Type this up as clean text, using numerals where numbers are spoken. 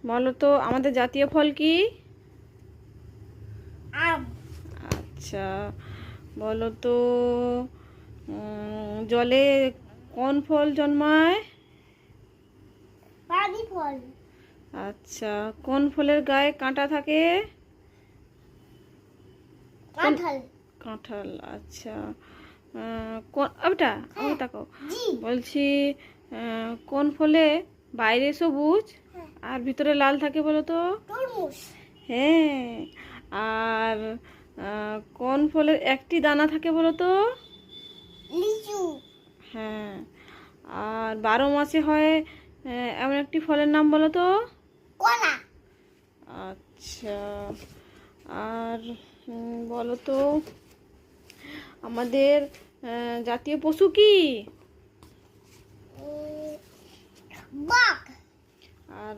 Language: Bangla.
বলো তো আমাদের জাতীয় ফল কি? আম। আচ্ছা, বলো তো জলে কোন ফল জন্মায়? পানি ফল। আচ্ছা, কোন ফলের গায়ে কাঁটা থাকে? কাঁঠাল। কাঁঠাল। আচ্ছা, কোন ওটা হ্যাঁ। তাকো জি। বলছি, কোন ফলে বাইরে সবুজ হ্যাঁ। আর ভিতরে লাল থাকে বলো তো? তরমুজ। হ্যাঁ। আর কোন ফলের একটি দানা থাকে বলো তো? লিচু। হ্যাঁ। আর 12 মাসে হয় এমন একটি ফলের নাম বলো তো? কলা। আচ্ছা, আর বলো তো আমাদের জাতীয় পশু কি? বাঘ। আর